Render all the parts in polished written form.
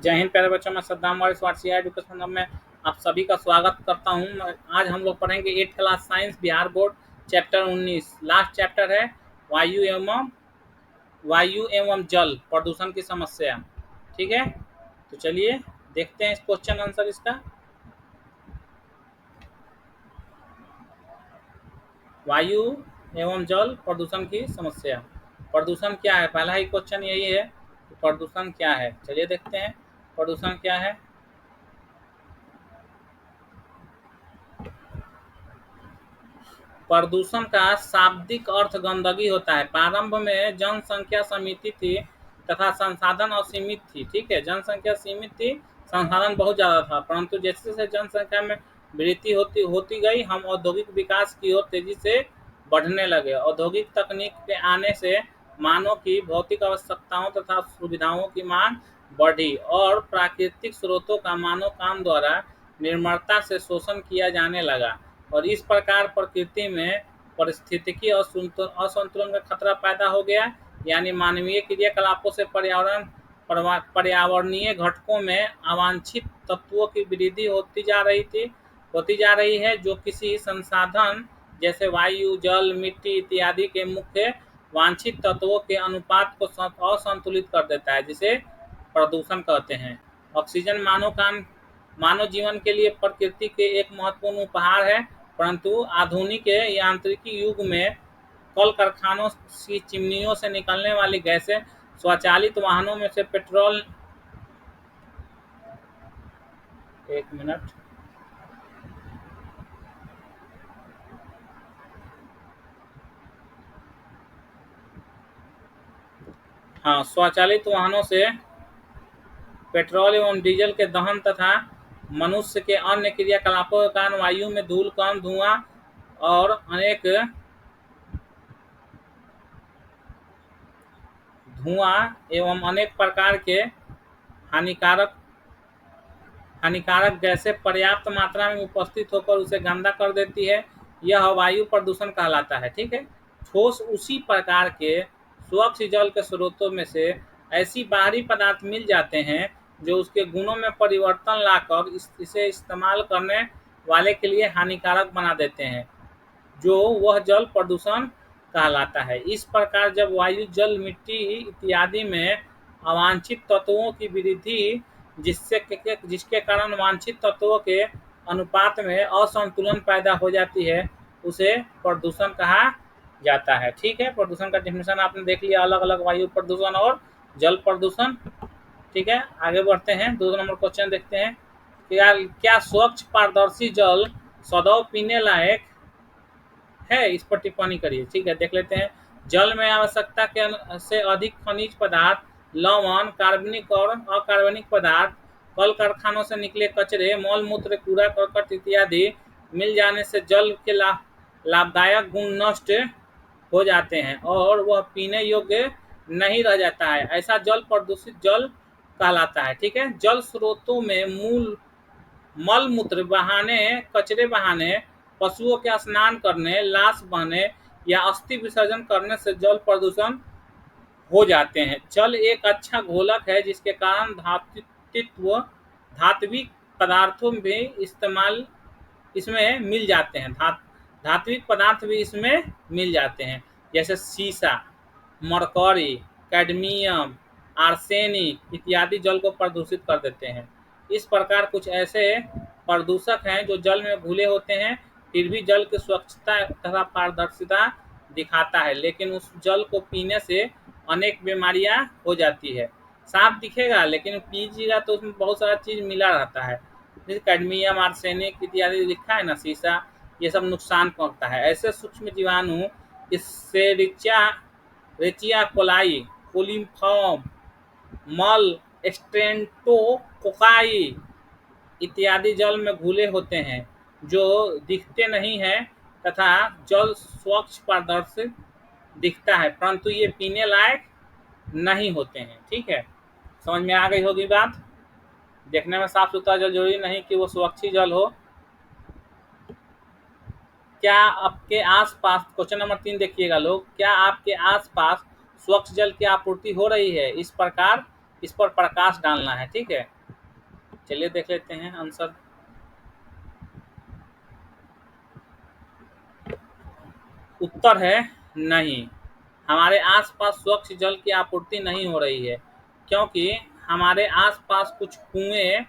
जय हिंद प्यारे बच्चों, मैं सद्दाम वारिस वारसिया एजुकेशन में आप सभी का स्वागत करता हूं। आज हम लोग पढ़ेंगे 8th class science Bihar board chapter 19। Last chapter है वायु एवं जल प्रदूषण की समस्या। ठीक है, तो चलिए देखते हैं इस क्वेश्चन आंसर इसका। वायु एवं जल प्रदूषण की समस्या। प्रदूषण क्या है, पहला ही क्वेश्चन यही है कि प्रदूषण क्या है। चलिए देखते हैं प्रदूषण क्या है। प्रदूषण का शाब्दिक अर्थ गंदगी होता है। प्रारंभ में जनसंख्या सीमित थी तथा संसाधन असीमित थी। ठीक है, जनसंख्या सीमित थी, संसाधन बहुत ज़्यादा था, परंतु जैसे जैसे जनसंख्या में वृद्धि होती होती गई, हम औद्योगिक विकास की ओर तेजी से बढ़ने लगे। औद्योगिक तकनीक के आने से मानव की भौतिक आवश्यकताओं तथा सुविधाओं की मांग बढ़ी और प्राकृतिक स्रोतों का मानव काम द्वारा निर्मलता से शोषण किया जाने लगा और इस प्रकार प्रकृति में पारिस्थितिकी असंतुलन का खतरा पैदा हो गया। यानी मानवीय क्रियाकलापों से पर्यावरणीय घटकों में अवांछित तत्वों की वृद्धि होती जा रही है, जो किसी संसाधन जैसे वायु, जल, मिट्टी इत्यादि के मुख्य वांछित तत्वों के अनुपात को असंतुलित कर देता है, जिसे प्रदूषण कहते हैं। ऑक्सीजन मानव जीवन के लिए प्रकृति के एक महत्वपूर्ण उपहार है, परंतु आधुनिक यांत्रिकी युग में कल कारखानों की चिमनियों से निकलने वाली गैसें, स्वचालित वाहनों में से पेट्रोल एक मिनट हाँ, स्वचालित वाहनों से पेट्रोल एवं डीजल के दहन तथा मनुष्य के अन्य क्रियाकलापों के कारण वायु में धूल, कण, धुआं और अनेक प्रकार के हानिकारक गैसें पर्याप्त मात्रा में उपस्थित होकर उसे गंदा कर देती है। यह वायु प्रदूषण कहलाता है। ठीक है, ठोस उसी प्रकार के स्वच्छ जल के स्रोतों में से ऐसी बाहरी पदार्थ मिल जाते हैं जो उसके गुणों में परिवर्तन लाकर इसे इस्तेमाल करने वाले के लिए हानिकारक बना देते हैं, जो वह जल प्रदूषण कहलाता है। इस प्रकार जब वायु, जल, मिट्टी इत्यादि में अवांछित तत्वों की वृद्धि जिसके कारण वांछित तत्वों के अनुपात में असंतुलन पैदा हो जाती है, उसे प्रदूषण कहा जाता है। ठीक है, प्रदूषण का डेफिनेशन आपने देख लिया, अलग अलग वायु प्रदूषण और जल प्रदूषण। ठीक है, आगे बढ़ते हैं। 2 नंबर क्वेश्चन देखते हैं। क्या स्वच्छ पारदर्शी जल सदैव पीने लायक है? इस पर टिप्पणी करिए। ठीक है, देख लेते हैं। जल में आवश्यकता से अधिक खनिज पदार्थ, लवण, कार्बनिक और अकार्बनिक पदार्थ, कल कारखानों से निकले कचरे, मल मूत्र, कूड़ा करकट इत्यादि मिल जाने से जल के लाभदायक गुण नष्ट हो जाते हैं और वह पीने योग्य नहीं रह जाता है। ऐसा जल प्रदूषित जल कहलाता है। ठीक है, जल स्रोतों में मल मूत्र बहाने, कचरे बहाने, पशुओं के स्नान करने, लाश बहने या अस्थि विसर्जन करने से जल प्रदूषण हो जाते हैं। जल एक अच्छा घोलक है जिसके कारण धात्विक पदार्थों भी इसमें मिल जाते हैं। धात्विक पदार्थ भी इसमें मिल जाते हैं, जैसे सीसा, मरकरी, कैडमियम, आर्सेनिक इत्यादि जल को प्रदूषित कर देते हैं। इस प्रकार कुछ ऐसे प्रदूषक हैं जो जल में घुले होते हैं, फिर भी जल की स्वच्छता तथा पारदर्शिता दिखाता है, लेकिन उस जल को पीने से अनेक बीमारियां हो जाती है। साफ दिखेगा लेकिन पीजिएगा तो उसमें बहुत सारा चीज़ मिला रहता है, जैसे कैडमियम, आर्सेनिक इत्यादि लिखा है ना, शीशा, ये सब नुकसान पहुंचता है। ऐसे सूक्ष्म जीवाणु इससे रेचिया कोलाई, कोलिफॉर्म, मल, स्ट्रेप्टोकोकाई इत्यादि जल में घुले होते हैं, जो दिखते नहीं हैं तथा जल स्वच्छ पारदर्शी दिखता है, परंतु ये पीने लायक नहीं होते हैं। ठीक है, समझ में आ गई होगी बात। देखने में साफ सुथरा जल जरूरी नहीं कि वो स्वच्छ ही जल हो। क्या आपके आसपास, क्वेश्चन नंबर 3 देखिएगा लोग, क्या आपके आसपास स्वच्छ जल की आपूर्ति हो रही है? इस प्रकार इस पर प्रकाश डालना है। ठीक है, चलिए देख लेते हैं आंसर। उत्तर है नहीं। हमारे आसपास स्वच्छ जल की आपूर्ति नहीं हो रही है, क्योंकि हमारे आसपास कुछ कुएं,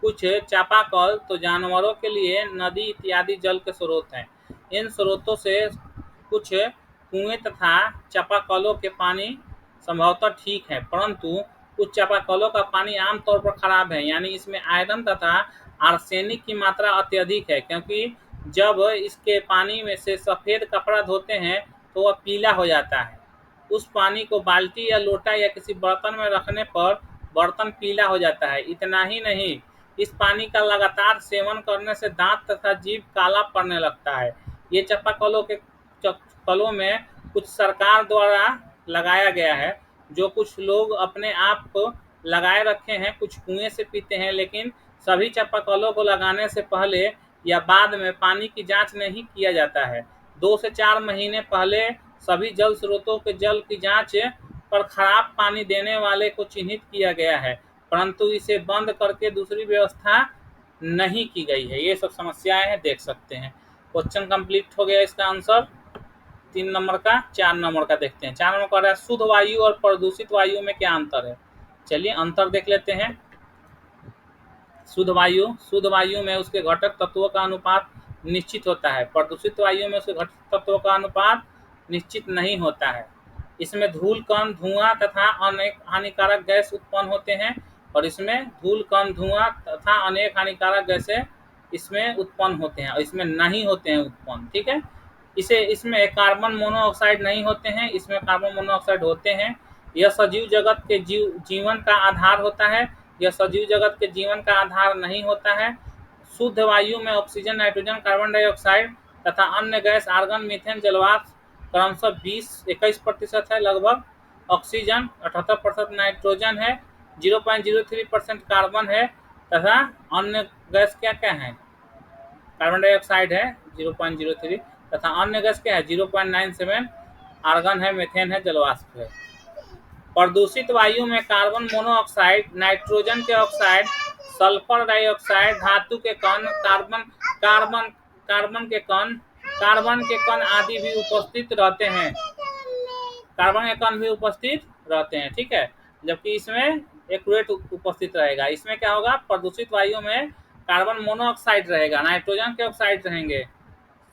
कुछ चापाकल तो जानवरों के लिए नदी इत्यादि जल के स्रोत हैं। इन स्रोतों से कुछ कुएं तथा चापाकलों के पानी संभवतः ठीक है, परंतु कुछ चापाकलों का पानी आमतौर पर खराब है, यानी इसमें आयरन तथा आर्सेनिक की मात्रा अत्यधिक है, क्योंकि जब इसके पानी में से सफ़ेद कपड़ा धोते हैं तो वह पीला हो जाता है। उस पानी को बाल्टी या लोटा या किसी बर्तन में रखने पर बर्तन पीला हो जाता है। इतना ही नहीं, इस पानी का लगातार सेवन करने से दांत तथा जीभ काला पड़ने लगता है। ये चापाकलों के कलों में कुछ सरकार द्वारा लगाया गया है, जो कुछ लोग अपने आप को लगाए रखे हैं। कुछ कुएं से पीते हैं, लेकिन सभी चापाकलों को लगाने से पहले या बाद में पानी की जांच नहीं किया जाता है। 2 से 4 महीने पहले सभी जल स्रोतों के जल की जांच पर खराब पानी देने वाले को चिन्हित किया गया है, परंतु इसे बंद करके दूसरी व्यवस्था नहीं की गई है। ये सब समस्याएं हैं, देख सकते हैं। क्वेश्चन कंप्लीट हो गया इसका आंसर 3 नंबर का। 4 नंबर का देखते हैं। 4 नंबर कह रहा है शुद्ध वायु और प्रदूषित वायु में क्या अंतर है। चलिए अंतर देख लेते हैं। शुद्ध वायु में उसके घटक तत्वों का अनुपात निश्चित होता है। प्रदूषित वायु में उसके घटक तत्वों का अनुपात निश्चित नहीं होता है। इसमें धूल कण, धुआं तथा अनेक हानिकारक गैस उत्पन्न होते हैं, और इसमें धूल कण, धुआं तथा अनेक हानिकारक गैसें इसमें उत्पन्न होते हैं, और इसमें नहीं होते हैं उत्पन्न। ठीक है, इसमें कार्बन मोनोऑक्साइड नहीं होते हैं, इसमें कार्बन मोनोऑक्साइड होते हैं। यह सजीव जगत के जीवन का आधार होता है, यह सजीव जगत के जीवन का आधार नहीं होता है। शुद्ध वायु में ऑक्सीजन, नाइट्रोजन, कार्बन डाइऑक्साइड तथा अन्य गैस आर्गन, मीथेन, जलवाष्प क्रमशः 21% है लगभग। ऑक्सीजन 78%, नाइट्रोजन है 0.03% कार्बन है, तथा अन्य गैस क्या क्या है। कार्बन डाइऑक्साइड है 0.03, तथा अन्य गैस क्या है 0.97, आर्गन है, मीथेन है, जलवाष्प है। प्रदूषित वायु में कार्बन मोनोऑक्साइड, नाइट्रोजन के ऑक्साइड, सल्फर डाइऑक्साइड, धातु के कण, कार्बन के कण आदि भी उपस्थित रहते हैं। कार्बन के कण भी उपस्थित रहते हैं। ठीक है, जबकि इसमें एक्यूरेट उपस्थित रहेगा। इसमें क्या होगा, प्रदूषित वायु में कार्बन मोनोऑक्साइड रहेगा, नाइट्रोजन के ऑक्साइड रहेंगे,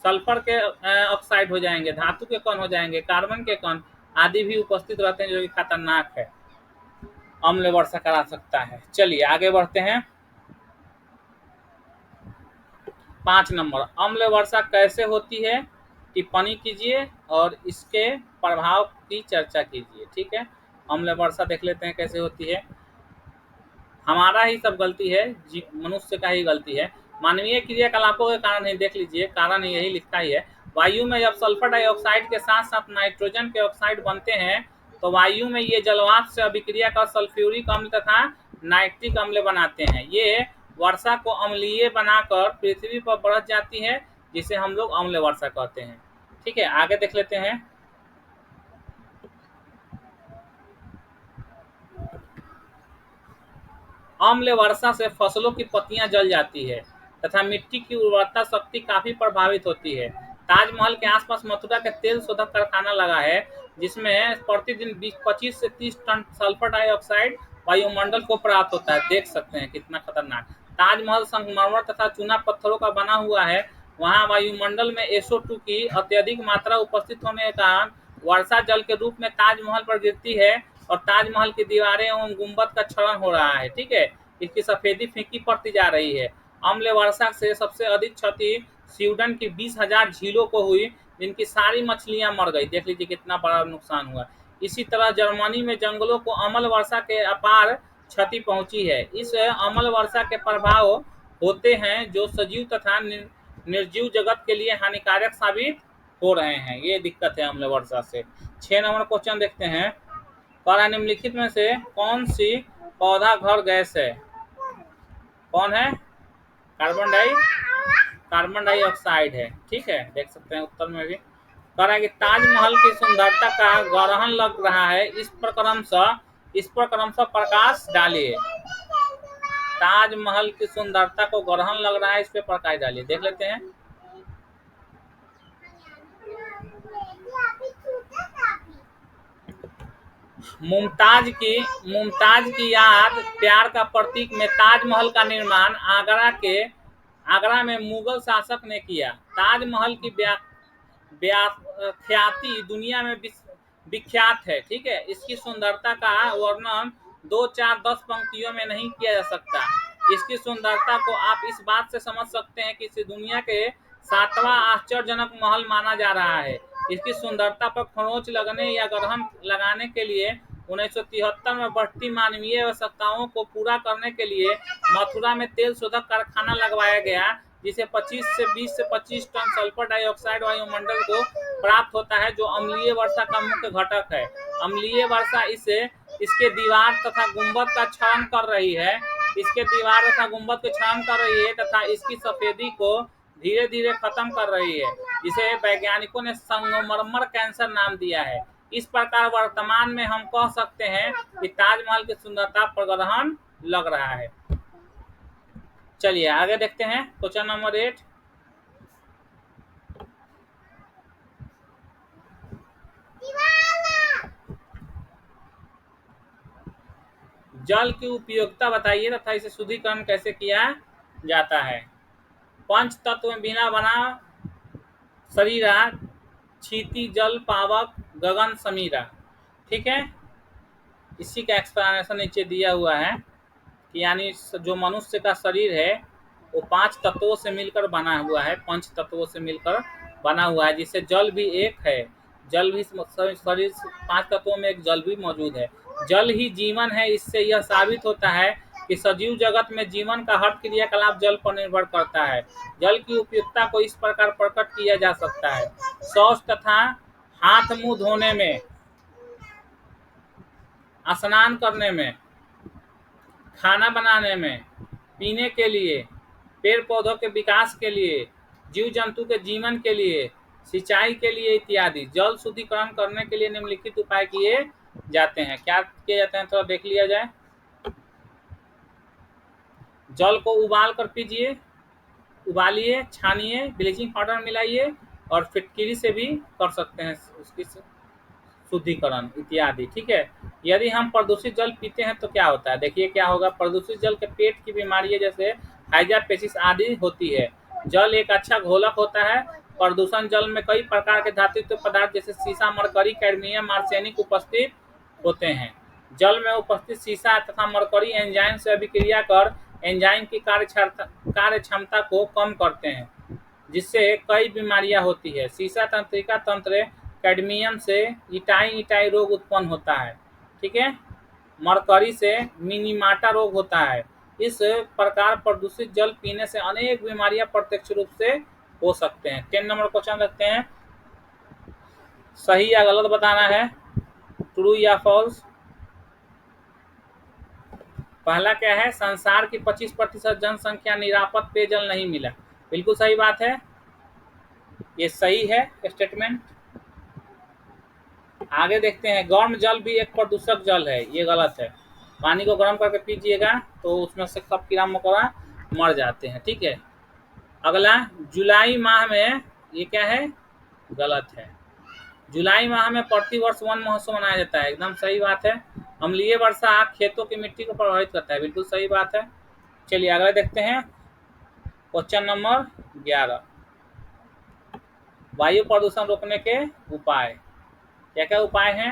सल्फर के ऑक्साइड हो जाएंगे, धातु के कण हो जाएंगे, कार्बन के कण आदि भी उपस्थित रहते हैं, जो कि खतरनाक है, अम्ल वर्षा करा सकता है। चलिए आगे बढ़ते हैं। 5 नंबर, अम्ल वर्षा कैसे होती है, टिप्पणी कीजिए और इसके प्रभाव की चर्चा कीजिए। ठीक है, अम्ल वर्षा देख लेते हैं कैसे होती है। हमारा ही सब गलती है, मनुष्य का ही गलती है, मानवीय क्रियाकलापों के कारण ही। देख लीजिए, कारण यही लिखा ही है। वायु में जब सल्फर डाइऑक्साइड के साथ साथ नाइट्रोजन के ऑक्साइड बनते हैं, तो वायु में ये जलवाष्प से अभिक्रिया कर सल्फ्यूरिक अम्ल तथा नाइट्रिक अम्ल बनाते हैं। ये वर्षा को अम्लीय बनाकर पृथ्वी पर बरस जाती है, जिसे हम लोग अम्ल वर्षा कहते हैं। ठीक है, आगे देख लेते हैं। अम्ल वर्षा से फसलों की पत्तियां जल जाती है तथा मिट्टी की उर्वरता शक्ति काफी प्रभावित होती है। ताजमहल के आसपास मथुरा के तेल शोधक कारखाना लगा है, जिसमें प्रतिदिन 25 से 30 टन सल्फर डाइऑक्साइड वायुमंडल को प्राप्त होता है। देख सकते हैं कितना खतरनाक। ताजमहल संगमरमर तथा चूना पत्थरों का बना हुआ है। वहां वायुमंडल में SO2 की अत्यधिक मात्रा उपस्थित होने के कारण वर्षा जल के रूप में ताजमहल पर गिरती है, और ताजमहल की दीवारें एवं गुंबद का क्षरण हो रहा है। ठीक है, इसकी सफेदी फीकी पड़ती जा रही है। अम्ल वर्षा से सबसे अधिक क्षति स्वीडन की 20,000 झीलों को हुई, जिनकी सारी मछलियां मर गई। देख लीजिए कितना बड़ा नुकसान हुआ। इसी तरह जर्मनी में जंगलों को अम्ल वर्षा के अपार क्षति पहुंची है। इस अम्ल वर्षा के प्रभाव होते हैं जो सजीव तथा निर्जीव जगत के लिए हानिकारक साबित हो रहे हैं। ये दिक्कत है अम्ल वर्षा से। 6 नंबर क्वेश्चन देखते हैं। निम्नलिखित में से कौन सी पौधा घर गैस है। कौन है, कार्बन डाइऑक्साइड है। ठीक है, देख सकते हैं उत्तर में भी कह रहा है कि ताजमहल की सुंदरता का ग्रहण लग रहा है इस प्रक्रम से इस पर क्रमशः प्रकाश डालिए। ताजमहल की सुंदरता को ग्रहण लग रहा है, इस पे प्रकाश डालिए। देख लेते हैं। मुमताज की याद प्यार का प्रतीक में ताजमहल का निर्माण आगरा में मुगल शासक ने किया। ताजमहल की ख्याति दुनिया में विख्यात है। ठीक है, इसकी सुंदरता का वर्णन 2, 4, 10 पंक्तियों में नहीं किया जा सकता। इसकी सुंदरता को आप इस बात से समझ सकते हैं कि इसे दुनिया के 7वां आश्चर्यजनक महल माना जा रहा है। इसकी सुंदरता पर खरोंच लगने या ग्रहण लगाने के लिए 1973 में बढ़ती मानवीय आवश्यकताओं को पूरा करने के लिए मथुरा में तेल शोधक कारखाना लगवाया गया, जिसे 20 से 25 टन सल्फर डाइऑक्साइड वायुमंडल को प्राप्त होता है, जो अम्लीय वर्षा का मुख्य घटक है। अम्लीय वर्षा इसके दीवार तथा गुंबद का क्षरण कर रही है। इसके दीवार तथा गुंबद को क्षरण कर रही है तथा इसकी सफेदी को धीरे धीरे खत्म कर रही है, जिसे वैज्ञानिकों ने संगमरमर कैंसर नाम दिया है। इस प्रकार वर्तमान में हम कह सकते हैं कि ताजमहल की सुंदरता पर ग्रहण लग रहा है। चलिए आगे देखते हैं। Question number 8। जल की उपयोगिता बताइए तथा इसे शुद्धिकरण कैसे किया जाता है। पंच तत्व में बिना बना शरीरा, क्षिति जल पावक गगन समीरा। ठीक है, इसी का एक्सप्लेनेशन नीचे दिया हुआ है कि यानी जो मनुष्य का शरीर है वो 5 तत्वों से मिलकर बना हुआ है, 5 तत्वों से मिलकर बना हुआ है, जिससे जल भी एक है। जल भी शरीर 5 तत्वों में एक जल भी मौजूद है। जल ही जीवन है। इससे यह साबित होता है कि सजीव जगत में जीवन का हर क्रियाकलाप जल पर निर्भर करता है। जल की उपयुक्तता को इस प्रकार प्रकट किया जा सकता है। शौच तथा हाथ मुंह धोने में, स्नान करने में, खाना बनाने में, पीने के लिए, पेड़ पौधों के विकास के लिए, जीव जंतु के जीवन के लिए, सिंचाई के लिए इत्यादि। जल शुद्धिकरण करने के लिए निम्नलिखित उपाय किए जाते हैं। क्या किए जाते हैं, थोड़ा देख लिया जाए। जल को उबाल कर पीजिए, उबालिए, छानिए, ब्लीचिंग पाउडर मिलाइए और फिटकिरी से भी कर सकते हैं उसकी शुद्धिकरण इत्यादि। ठीक है, यदि हम प्रदूषित जल पीते हैं तो क्या होता है, देखिए क्या होगा। प्रदूषित जल के पेट की बीमारियां जैसे हाइजा पेचिस आदि होती है। जल एक अच्छा घोलक होता है। प्रदूषण जल में कई प्रकार के धातुयुक्त पदार्थ जैसे सीसा, मरकरी, कैडमियम, आर्सेनिक उपस्थित होते हैं। जल में उपस्थित सीसा तथा मरकरी एंजाइम से अभिक्रिया कर एंजाइम की कार्य क्षमता को कम करते हैं, जिससे कई बीमारियां होती है। सीसा तंत्रिका तंत्र कैडमियम से इटाई रोग उत्पन्न होता है। ठीक है, मरकरी से मिनीमाटा रोग होता है। इस प्रकार प्रदूषित जल पीने से अनेक बीमारियां प्रत्यक्ष रूप से हो सकते हैं। 10 नंबर क्वेश्चन रखते हैं। सही या गलत बताना है, ट्रू या फॉल्स। पहला क्या है, संसार की 25% जनसंख्या निरापद पेयजल नहीं मिला। बिल्कुल सही बात है, ये सही है स्टेटमेंट। आगे देखते हैं। गर्म जल भी एक प्रदूषक जल है, ये गलत है। पानी को गर्म करके पीजिएगा तो उसमें से सब कीड़ा मकोड़ा मर जाते हैं। ठीक है, अगला जुलाई माह में, ये क्या है, गलत है। जुलाई माह में प्रतिवर्ष वन महोत्सव मनाया जाता है, एकदम सही बात है। अम्लीय वर्षा खेतों की मिट्टी को प्रभावित करता है, बिल्कुल सही बात है। चलिए अगला देखते हैं। क्वेश्चन नंबर 11, वायु प्रदूषण रोकने के उपाय। क्या क्या उपाय हैं,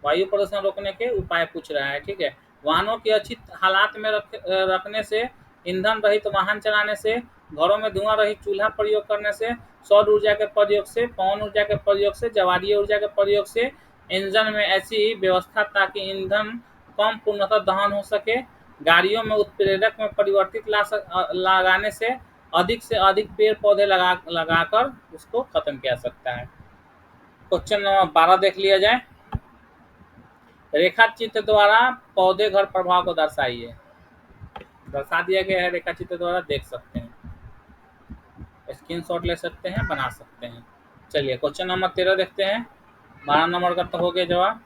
वायु प्रदूषण रोकने के उपाय पूछ रहा है। ठीक है, वाहनों की अच्छी हालात में रखने से, ईंधन रहित वाहन चलाने से, घरों में धुआं रहित चूल्हा प्रयोग करने से, सौर ऊर्जा के प्रयोग से, पवन ऊर्जा के प्रयोग से, जवारीय ऊर्जा के प्रयोग से, इंजन में ऐसी व्यवस्था ताकि ईंधन कम पूर्णतः दहन हो सके, गाड़ियों में उत्प्रेरक में परिवर्तित लगाने से अधिक पेड़ पौधे लगाकर उसको खत्म किया सकता है। क्वेश्चन नंबर 12 देख लिया जाए। रेखा चित्र द्वारा पौधे घर प्रभाव को दर्शाइए। दर्शा दिया गया है रेखा चित्र द्वारा, देख सकते हैं, स्क्रीनशॉट ले सकते हैं, बना सकते हैं। चलिए क्वेश्चन नंबर 13 देखते हैं। 12 नंबर का तो हो गया जवाब।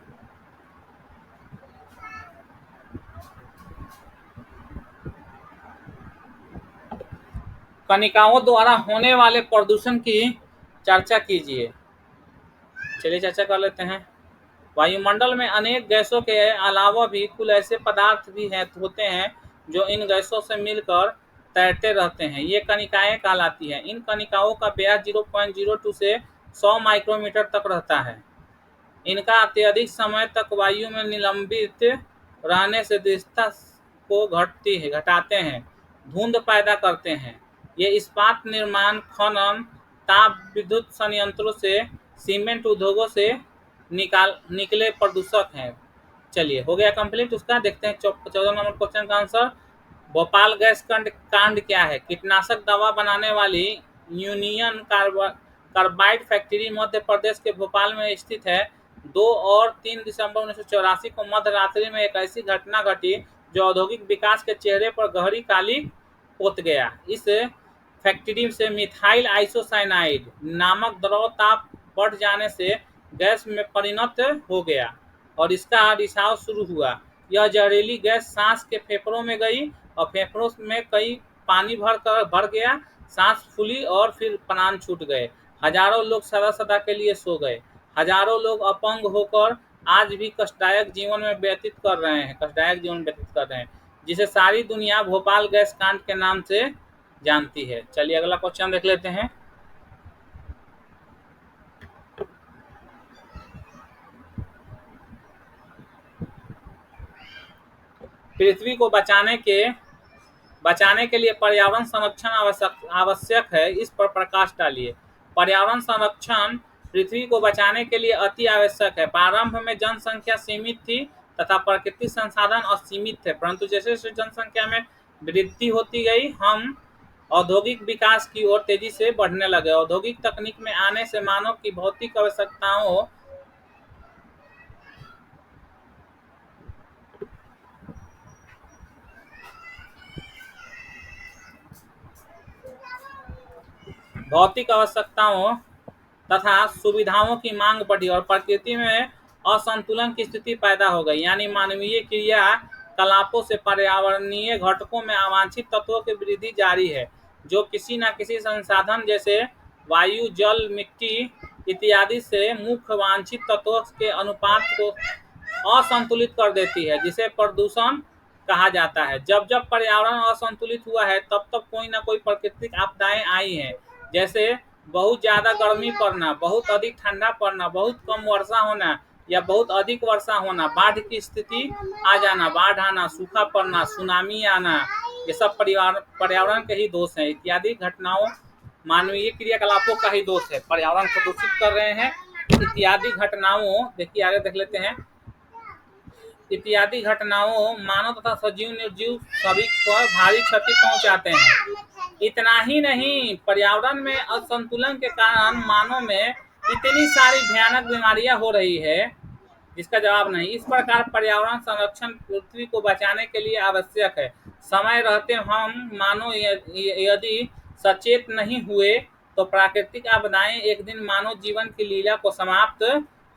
कणिकाओं द्वारा होने वाले प्रदूषण की चर्चा कीजिए। चलिए चर्चा कर लेते हैं। वायुमंडल में अनेक गैसों के अलावा भी कुछ ऐसे पदार्थ भी होते हैं जो इन गैसों से मिलकर तैरते रहते हैं। ये कणिकाएं कहलाती हैं। इन कणिकाओं का व्यास 0.02 से 100 माइक्रोमीटर तक रहता है। इनका अत्यधिक समय तक वायु में निलंबित रहने से दृढ़ता को घटाते हैं, धुंध पैदा करते हैं। ये इस्पात निर्माण, खनन, ताप विद्युत संयंत्रों से, सीमेंट उद्योगों से निकले प्रदूषक हैं। चलिए हो गया कंप्लीट उसका। देखते हैं 14 नंबर क्वेश्चन का आंसर। भोपाल गैस कांड क्या है? कीटनाशक दवा बनाने वाली union carbide factory Madhya Pradesh के भोपाल में स्थित है। 2 और 3 दिसंबर 1984 को मध्य रात्रि में एक ऐसी घटना घटी जो औद्योगिक विकास के चेहरे पर गहरी काली पोत गया। इस फैक्ट्री से मिथाइल आइसोसाइनाइड नामक द्रव ताप बढ़ जाने से गैस में परिणत हो गया और इसका रिसाव शुरू हुआ। यह जहरीली गैस सांस के फेफड़ों में गई और फेफड़ों में कई पानी भर गया। सांस फूली और फिर प्राण छूट गए। हजारों लोग सदा के लिए सो गए। हजारों लोग अपंग होकर आज भी कष्टदायक जीवन व्यतीत कर रहे हैं, जिसे सारी दुनिया भोपाल गैस कांड के नाम से जानती है। चलिए अगला क्वेश्चन देख लेते हैं। पृथ्वी को बचाने के लिए पर्यावरण संरक्षण आवश्यक है, इस पर प्रकाश डालिए। पर्यावरण संरक्षण पृथ्वी को बचाने के लिए अति आवश्यक है। प्रारंभ में जनसंख्या सीमित थी तथा प्राकृतिक संसाधन असीमित थे, परंतु जैसे जैसे जनसंख्या में वृद्धि होती गई, हम औद्योगिक विकास की ओर तेजी से बढ़ने लगे। औद्योगिक तकनीक में आने से मानव की भौतिक आवश्यकताओं तथा सुविधाओं की मांग बढ़ी और प्रकृति में असंतुलन की स्थिति पैदा हो गई। यानी मानवीय क्रियाकलापों से पर्यावरणीय घटकों में अवांछित तत्वों की वृद्धि जारी है, जो किसी न किसी संसाधन जैसे वायु, जल, मिट्टी इत्यादि से मुख्य वांछित तत्वों के अनुपात को असंतुलित कर देती है, जिसे प्रदूषण कहा जाता है। जब जब पर्यावरण असंतुलित हुआ है, तब तब कोई न कोई प्राकृतिक आपदाएं आई हैं, जैसे बहुत ज़्यादा गर्मी पड़ना, बहुत अधिक ठंडा पड़ना, बहुत कम वर्षा होना या बहुत अधिक वर्षा होना, बाढ़ की स्थिति आ जाना, बाढ़ आना, सूखा पड़ना, सुनामी आना, ये सब पर्यावरण के ही दोष हैं। इत्यादि घटनाओं मानवीय क्रियाकलापों का ही दोष है। पर्यावरण को दूषित कर रहे हैं। इत्यादि घटनाओं, देखिए आगे देख लेते हैं। इत्यादि घटनाओं मानव तथा सजीव निर्जीव सभी को भारी क्षति पहुंचाते हैं। इतना ही नहीं, पर्यावरण में असंतुलन के कारण मानव में इतनी सारी भयानक बीमारियां हो रही है जिसका जवाब नहीं। इस प्रकार पर्यावरण संरक्षण पृथ्वी को बचाने के लिए आवश्यक है। समय रहते हम मानव यदि सचेत नहीं हुए तो प्राकृतिक आपदाएं एक दिन मानव जीवन की लीला को समाप्त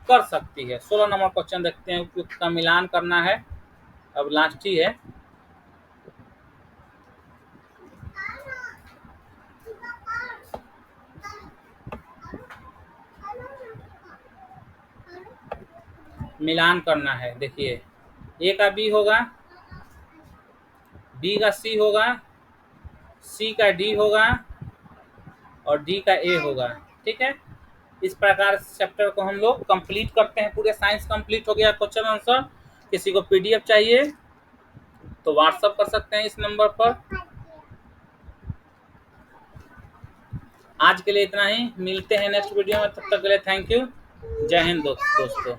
कर सकती है। 16 नंबर क्वेश्चन देखते हैं। उपयुक्त का मिलान करना है, अब लास्ट ही है। मिलान करना है। देखिए ए का बी होगा, बी का सी होगा, सी का डी होगा और डी का ए होगा। ठीक है, इस प्रकार चैप्टर को हम लोग कंप्लीट करते हैं। पूरे साइंस कंप्लीट हो गया क्वेश्चन आंसर। किसी को पीडीएफ चाहिए तो व्हाट्सअप कर सकते हैं इस नंबर पर। आज के लिए इतना ही, मिलते हैं नेक्स्ट वीडियो में। तब तक के लिए थैंक यू। जय हिंद दोस्तों।